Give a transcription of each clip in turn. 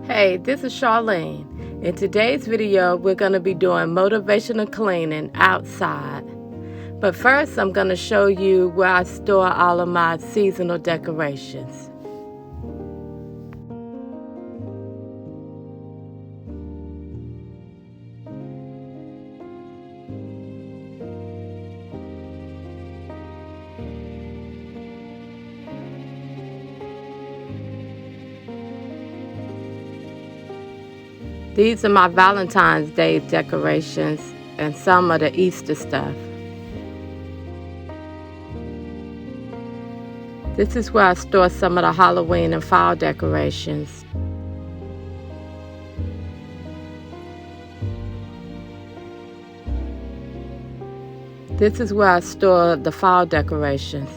Hey, this is Charlene. In today's video, we're going to be doing motivational cleaning outside. But first, I'm going to show you where I store all of my seasonal decorations. These are my Valentine's Day decorations and some of the Easter stuff. This is where I store some of the Halloween and fall decorations. This is where I store the fall decorations.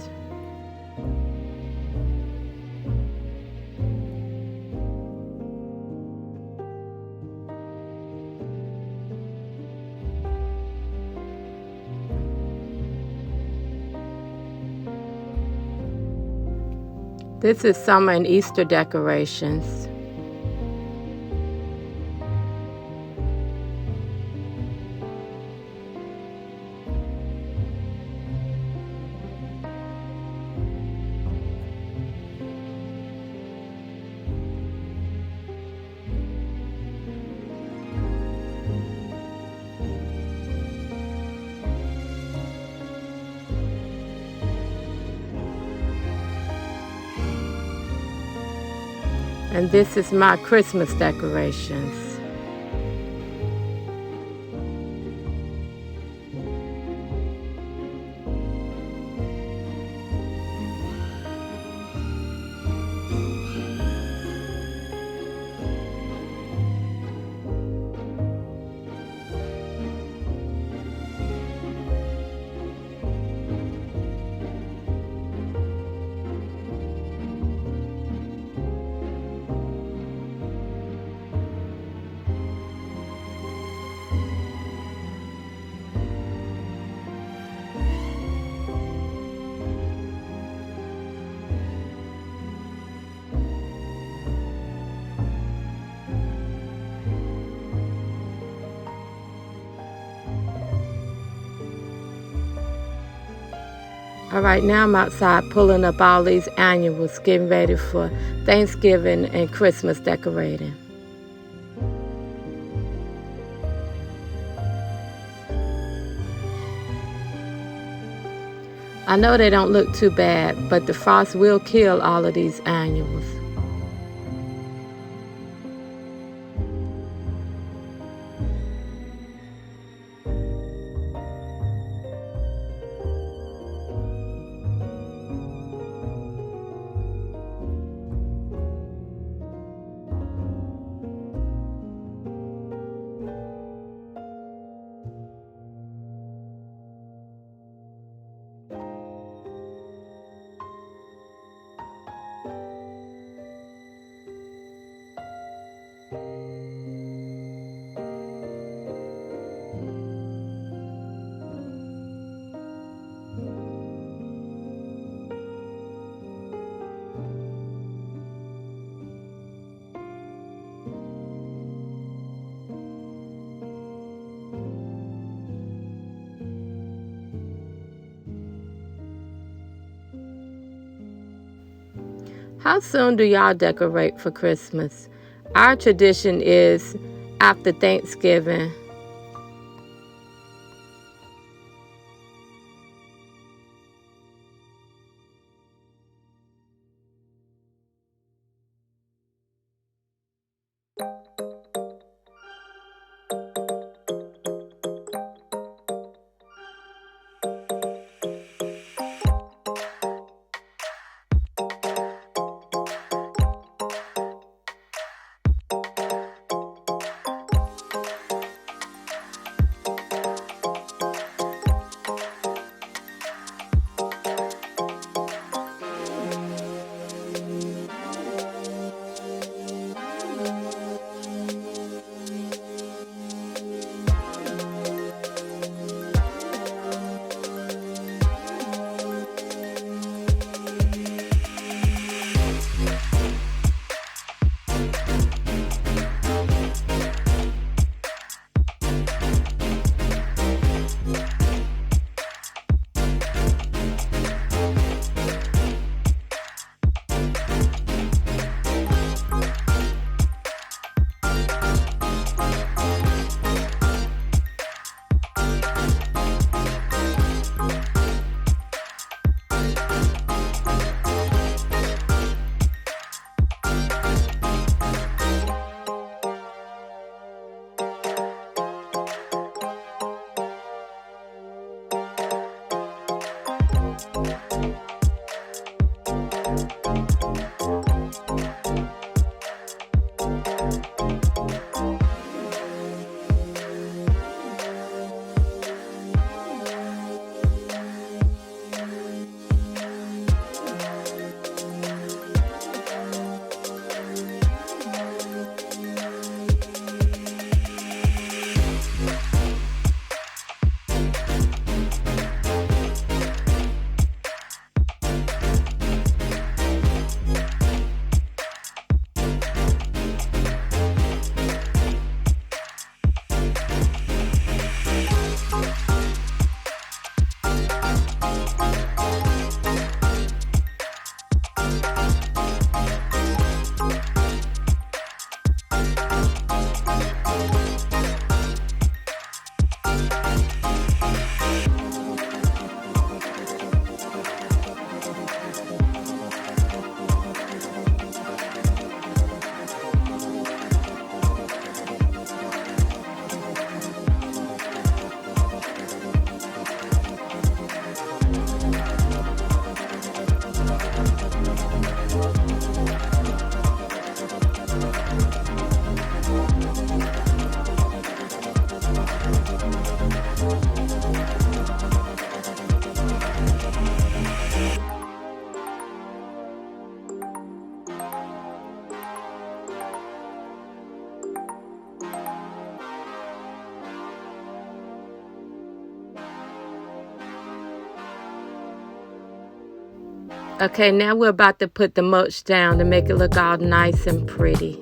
This is summer and Easter decorations. And this is my Christmas decorations. All right, now I'm outside pulling up all these annuals, getting ready for Thanksgiving and Christmas decorating. I know they don't look too bad, but the frost will kill all of these annuals. How soon do y'all decorate for Christmas? Our tradition is after Thanksgiving. Okay, now we're about to put the mulch down to make it look all nice and pretty.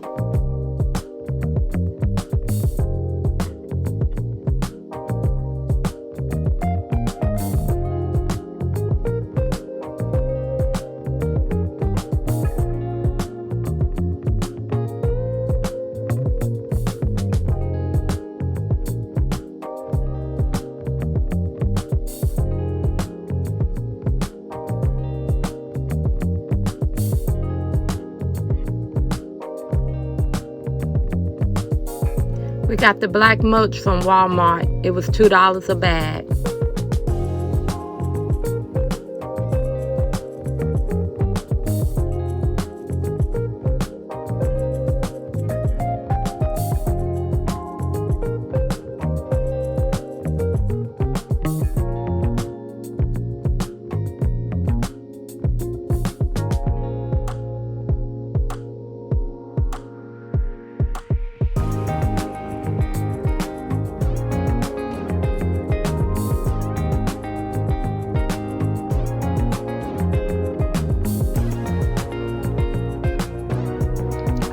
We got the black mulch from Walmart. It was $2 a bag.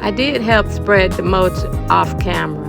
I did help spread the mulch off camera.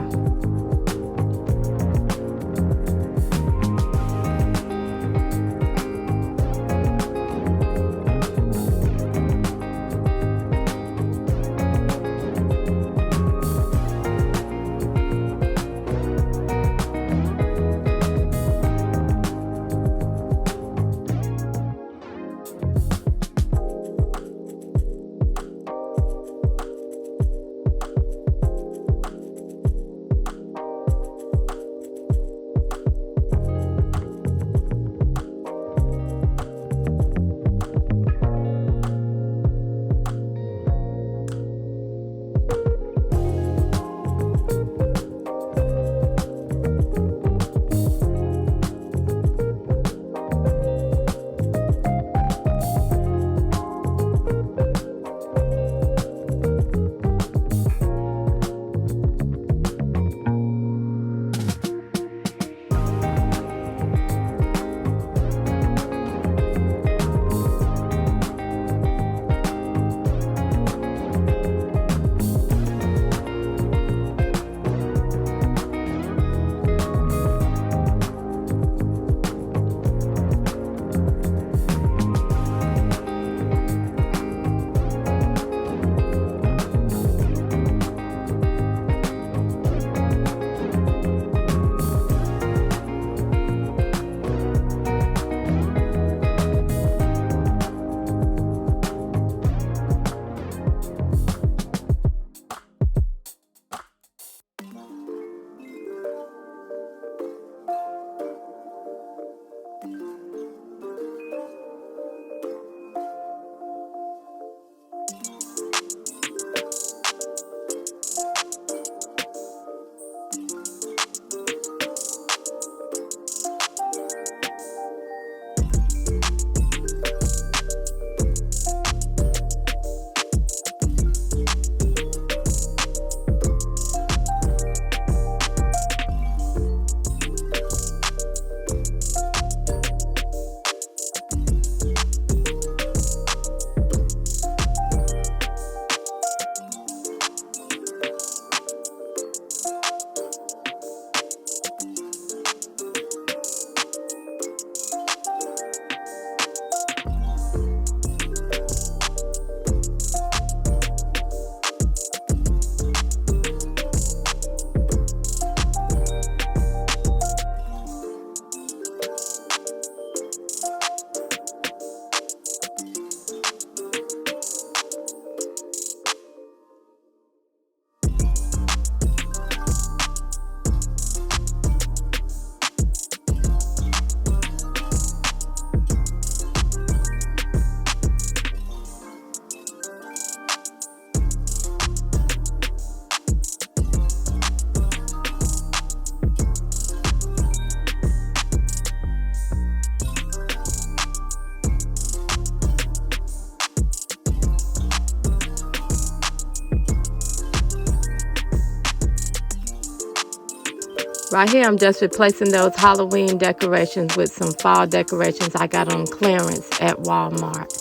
Right here, I'm just replacing those Halloween decorations with some fall decorations I got on clearance at Walmart.